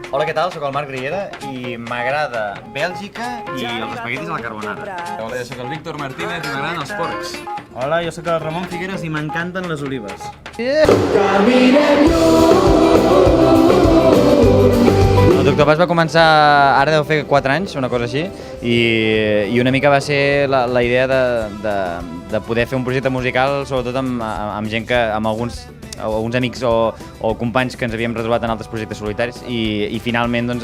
Hola, què tal? Soc el Marc Riera i m'agrada Bèlgica i els espaguetis a la carbonara. Hola, jo soc el Víctor Martínez i m'agraden els porcs. Hola, jo sóc el Ramon Figueres i m'encanten les olives. El Doctor Pas va començar, ara deu fer 4 anys, una cosa així, i una mica va ser la idea de poder fer un projecte musical, sobretot amb gent que, amb alguns amics o companys que ens havíem retrobat en altres projectes solitaris i finalment doncs,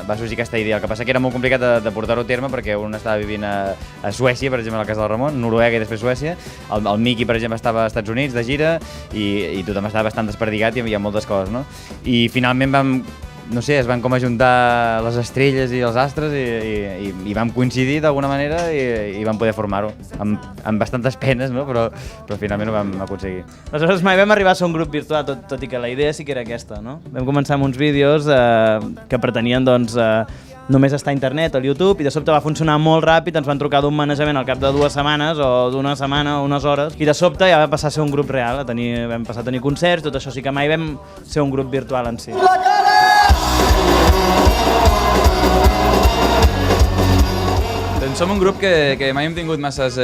va sorgir aquesta idea. El que passa que era molt complicat de portar-ho a terme perquè un estava vivint a Suècia, per exemple, en el cas del Ramon, Noruega i després Suècia, el Miqui, per exemple, estava als Estats Units de gira i tothom estava bastant desperdigat i hi havia moltes coses, no? I finalment no sé, es van com ajuntar les estrelles i els astres i vam coincidir d'alguna manera i vam poder formar-ho, amb bastantes penes, no? Però finalment ho vam aconseguir. Aleshores mai vam arribar a ser un grup virtual, tot i que la idea sí que era aquesta, no? Vam començar amb uns vídeos que pretenien doncs, només estar a internet, al YouTube, i de sobte va funcionar molt ràpid, ens van trucar d'un manejament al cap de 2 setmanes o d'una setmana o unes hores, i de sobte ja va passar a ser un grup real, vam passar a tenir concerts, tot això, sí que mai vam ser un grup virtual en si. Doncs som un grup que mai hem tingut masses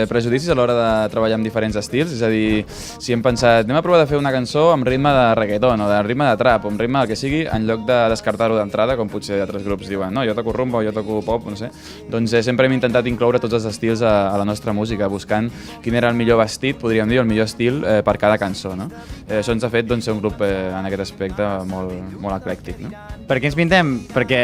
prejudicis a l'hora de treballar amb diferents estils, és a dir, si hem pensat anem a provar de fer una cançó amb ritme de reggaeton o de ritme de trap o amb ritme del que sigui, en lloc de descartar-ho d'entrada, com potser altres grups diuen, no, jo toco rumba o jo toco pop, no sé, doncs sempre hem intentat incloure tots els estils a la nostra música, buscant quin era el millor vestit, podríem dir, el millor estil per cada cançó, no? Això ens ha fet doncs, ser un grup en aquest aspecte molt eclèctic, no? Per què ens pintem? Perquè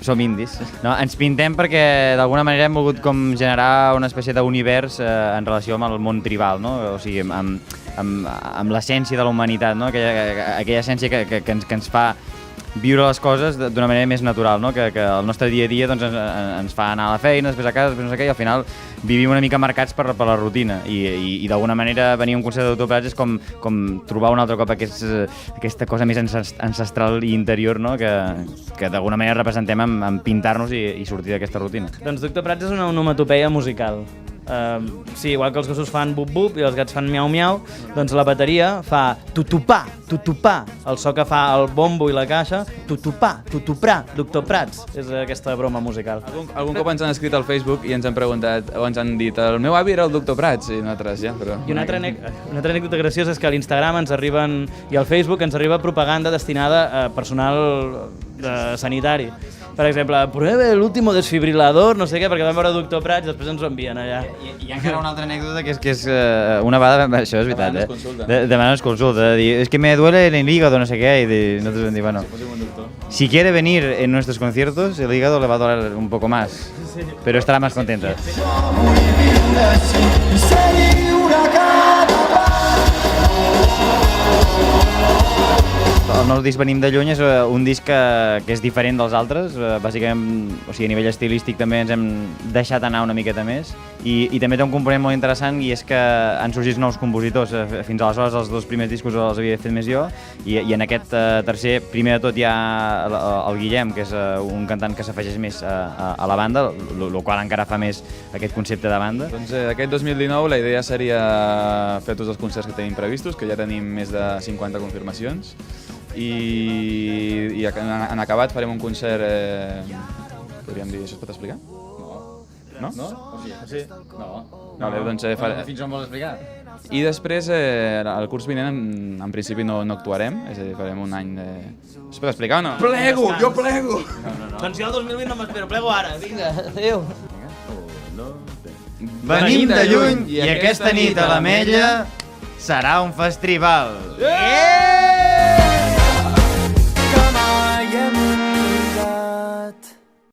som indis. No? Ens pintem perquè d'alguna manera hem volgut com generar una espècie d'univers en relació amb el món tribal, no? O sigui, amb l'essència de la humanitat, no? Aquella essència que ens fa viure les coses d'una manera més natural, no? Que el nostre dia a dia doncs, ens fa anar a la feina, després a casa, després no sé què, i al final vivim una mica marcats per la rutina i d'alguna manera venir a un concert de Doctor Prats és com trobar un altre cop aquesta cosa més ancestral i interior, no? que d'alguna manera representem amb pintar-nos i sortir d'aquesta rutina. Doncs Doctor Prats és una onomatopeia musical. Sí, igual que els gossos fan bup-bup i els gats fan miau-miau, doncs la bateria fa tutupà, tutupà, el so que fa el bombo i la caixa, tutupà, tutuprà, Doctor Prats, és aquesta broma musical. Algun cop ens han escrit al Facebook i ens han preguntat, o ens han dit, el meu avi era el Doctor Prats, i nosaltres ja, però... I una altra anècdota graciosa és que a l'Instagram ens arriben, i al Facebook ens arriba propaganda destinada a personal sanitari. Per exemple, pruebe l'último desfibrilador, no sé què, perquè vam veure Doctor Prats i després ens ho envien allà. I encara una altra anècdota que és una vegada, això és veritat, demanar-nos consulta, de dir, es que me duele el hígado, no sé què, i nosaltres vam dir, bueno, si quiere venir en nuestros conciertos, el hígado le va a doler un poco más, pero estará más contenta. El nou disc Venim de lluny és un disc que és diferent dels altres, bàsicament, o sigui, a nivell estilístic també ens hem deixat anar una miqueta més i també té un component molt interessant i és que han sorgit nous compositors. Fins aleshores els 2 primers discos els havia fet més jo i en aquest tercer, primer de tot hi ha el Guillem, que és un cantant que s'afegeix més a la banda, el qual encara fa més aquest concepte de banda. Doncs aquest 2019 la idea seria fer tots els concerts que tenim previstos, que ja tenim més de 50 confirmacions, i en acabat farem un concert, podríem dir, això es pot explicar? No? No? Sí. No. Vale, doncs, fins on vols explicar? I després, el curs vinent, en principi no actuarem, és a dir, farem un any de... Es pot explicar o no? Plego, jo plego! Doncs jo el 2020 no m'espero, plego ara, vinga, adéu! Venim de lluny i aquesta nit a l'Ametlla serà un festival.